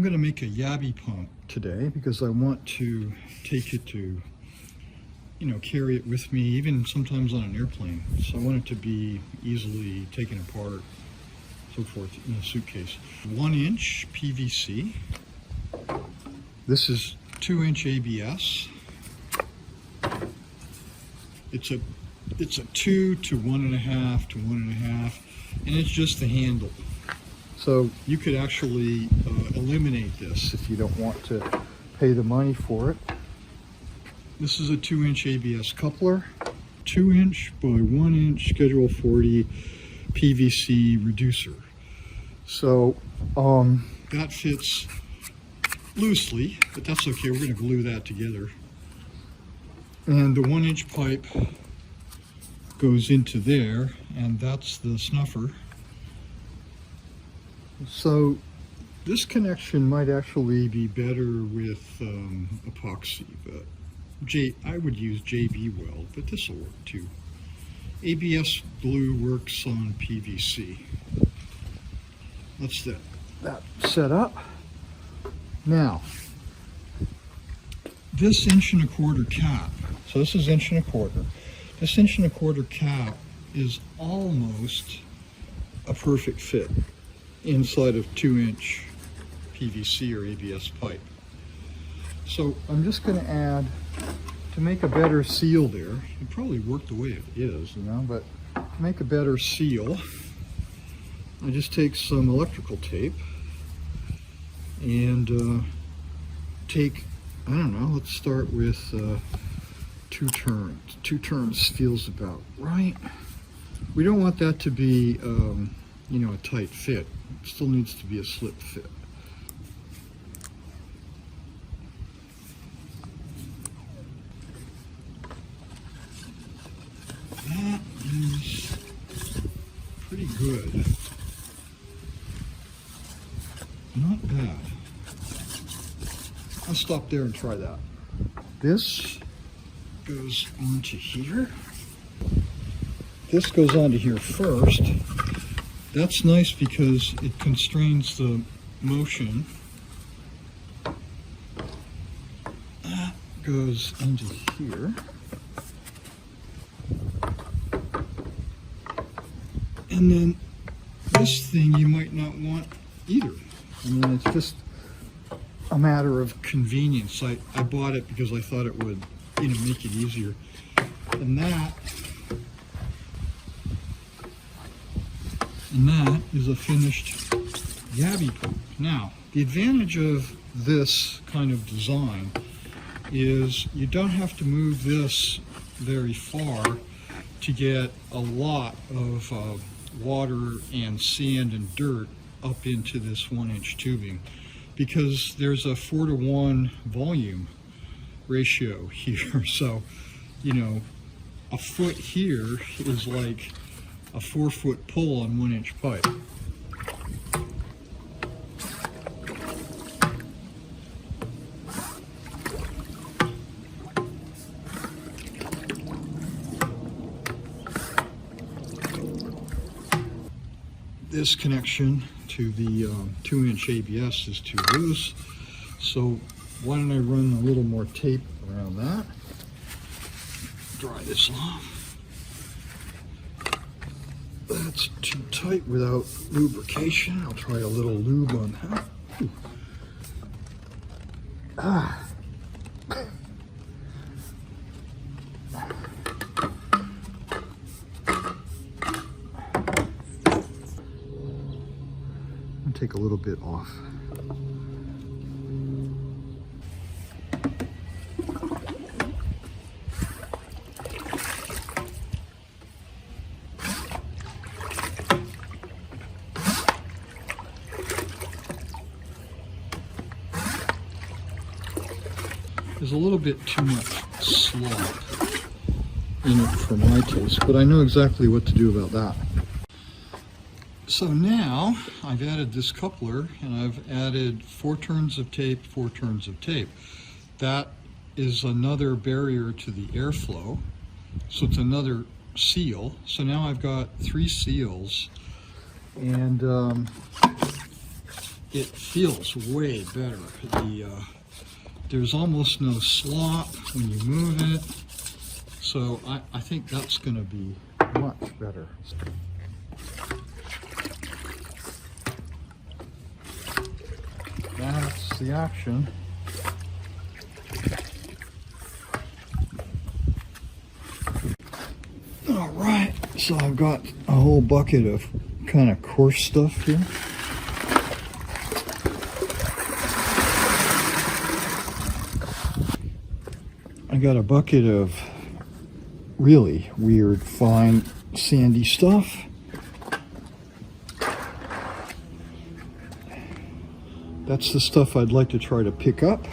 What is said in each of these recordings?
I'm going to make a Yabby pump today because I want to take it to, carry it with me, even sometimes on an airplane. So I want it to be easily taken apart, so forth, in a suitcase. 1-inch PVC. This is 2-inch ABS. It's a 2 to 1.5 to 1.5, and it's just the handle. So you could actually eliminate this if you don't want to pay the money for it. This is a 2-inch ABS coupler, 2-inch by 1-inch Schedule 40 PVC reducer. So that fits loosely, but that's okay. We're going to glue that together. And the 1-inch pipe goes into there, and that's the snuffer. So this connection might actually be better with epoxy, but I would use JB weld, but this will work too. ABS glue works on PVC. Let's get that set up. Now, this 1.25 cap, so this is 1.25. This 1.25 cap is almost a perfect fit inside of 2-inch PVC or ABS pipe. So I'm just going to add, to make a better seal there, it probably worked the way it is, but to make a better seal, I just take some electrical tape and take, I don't know, let's start with 2 turns. 2 turns feels about right. We don't want that to be, a tight fit. It still needs to be a slip fit. That is pretty good. Not bad. I'll stop there and try that. This goes onto here. This goes onto here first. That's nice because it constrains the motion. That goes into here. And then this thing you might not want either. It's just a matter of convenience. I bought it because I thought it would, make it easier. And that is a finished Yabby pump. Now, the advantage of this kind of design is you don't have to move this very far to get a lot of water and sand and dirt up into this 1-inch tubing, because there's a 4-to-1 volume ratio here. So, a foot here is like a 4-foot pull on 1-inch pipe. This connection to the 2-inch ABS is too loose, so why don't I run a little more tape around that? Dry this off. That's too tight without lubrication. I'll try a little lube on that. Ooh. Ah. I'll take a little bit off. There's a little bit too much slop in it for my taste, but I know exactly what to do about that. So now I've added this coupler and I've added 4 turns of tape, 4 turns of tape. That is another barrier to the airflow, so it's another seal. So now I've got 3 seals, and it feels way better. There's almost no slop when you move it. So I think that's going to be much better. That's the action. All right, so I've got a whole bucket of kind of coarse stuff here. I got a bucket of really weird, fine, sandy stuff. That's the stuff I'd like to try to pick up.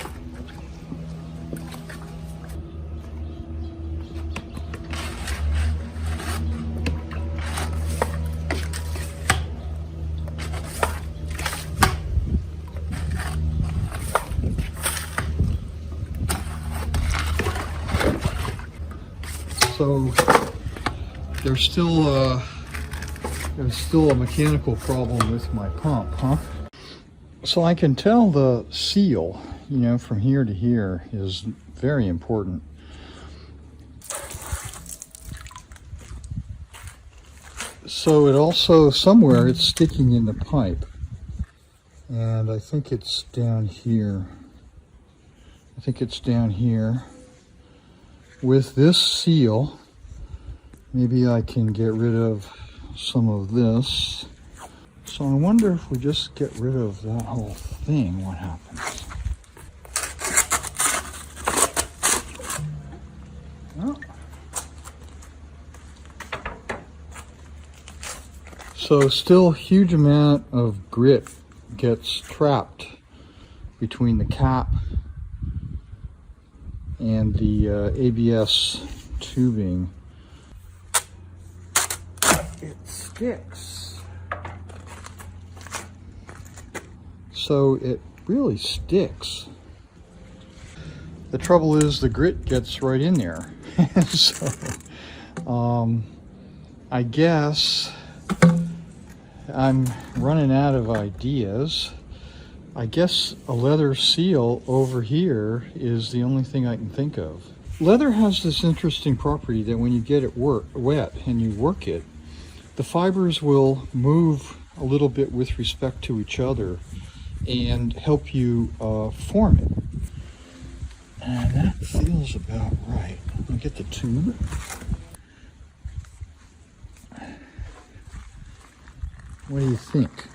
So there's still a mechanical problem with my pump, huh? So I can tell the seal, you know, from here to here is very important. So it also, somewhere it's sticking in the pipe. And I think it's down here. I think it's down here. With this seal, maybe I can get rid of some of this. So I wonder if we just get rid of that whole thing, what happens? Oh. So still huge amount of grit gets trapped between the cap and the ABS tubing. It sticks. So it really sticks. The trouble is the grit gets right in there. So I guess I'm running out of ideas. I guess a leather seal over here is the only thing I can think of. Leather has this interesting property that when you get it wet and you work it, the fibers will move a little bit with respect to each other and help you form it. And that feels about right. I'll get the tube. What do you think?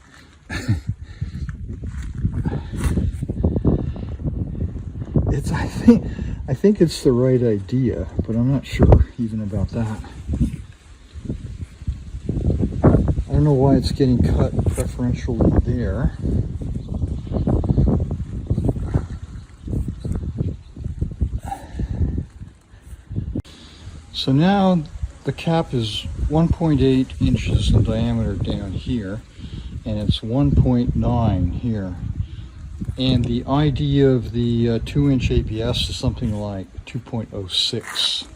I think it's the right idea, but I'm not sure even about that. I don't know why it's getting cut preferentially there. So now the cap is 1.8 inches in diameter down here, and it's 1.9 here. And the idea of the 2-inch ABS is something like 2.06.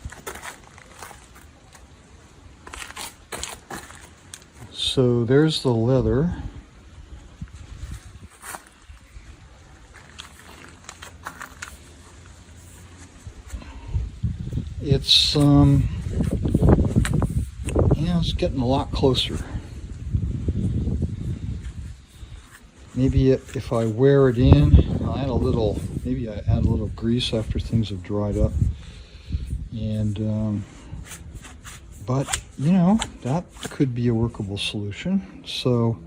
So there's the leather. It's it's getting a lot closer. Maybe if I wear it in, I'll add a little, maybe I add a little grease after things have dried up. And, but, you know, that could be a workable solution. So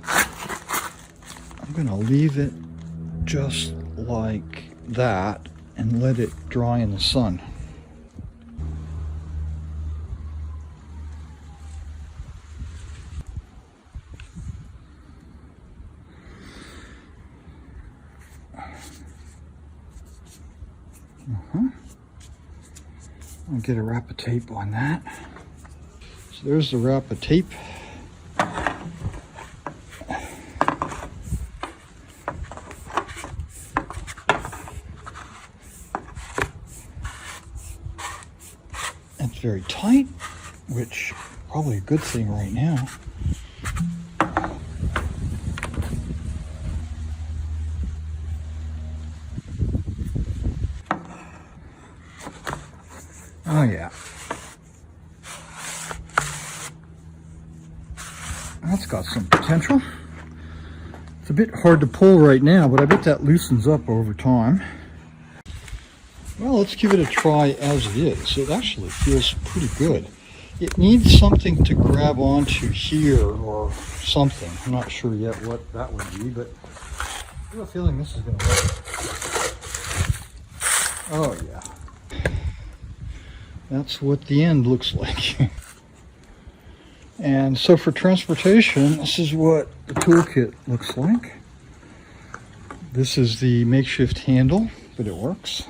I'm going to leave it just like that and let it dry in the sun. I'll get a wrap of tape on that. So there's the wrap of tape. It's very tight, which probably a good thing right now. Oh yeah. That's got some potential. It's a bit hard to pull right now, but I bet that loosens up over time. Well, let's give it a try as it is. It actually feels pretty good. It needs something to grab onto here or something. I'm not sure yet what that would be, but I have a feeling this is going to work. Oh yeah. That's what the end looks like. And so for transportation, this is what the toolkit looks like. This is the makeshift handle, but it works.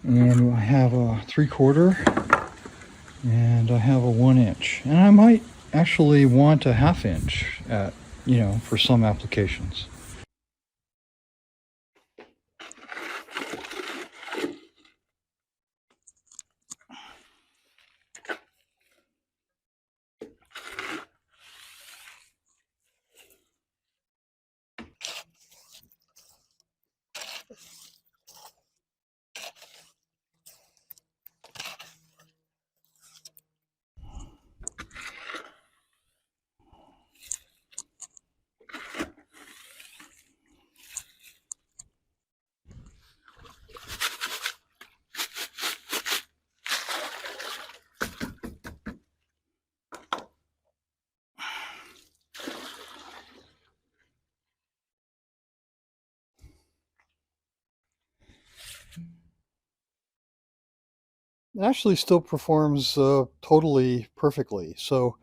And I have a 3/4 and I have a 1-inch. And I might actually want a 1/2 inch at, for some applications. It actually still performs totally perfectly. So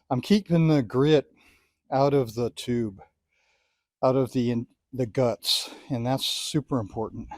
I'm keeping the grit out of the tube, out of the guts, and that's super important.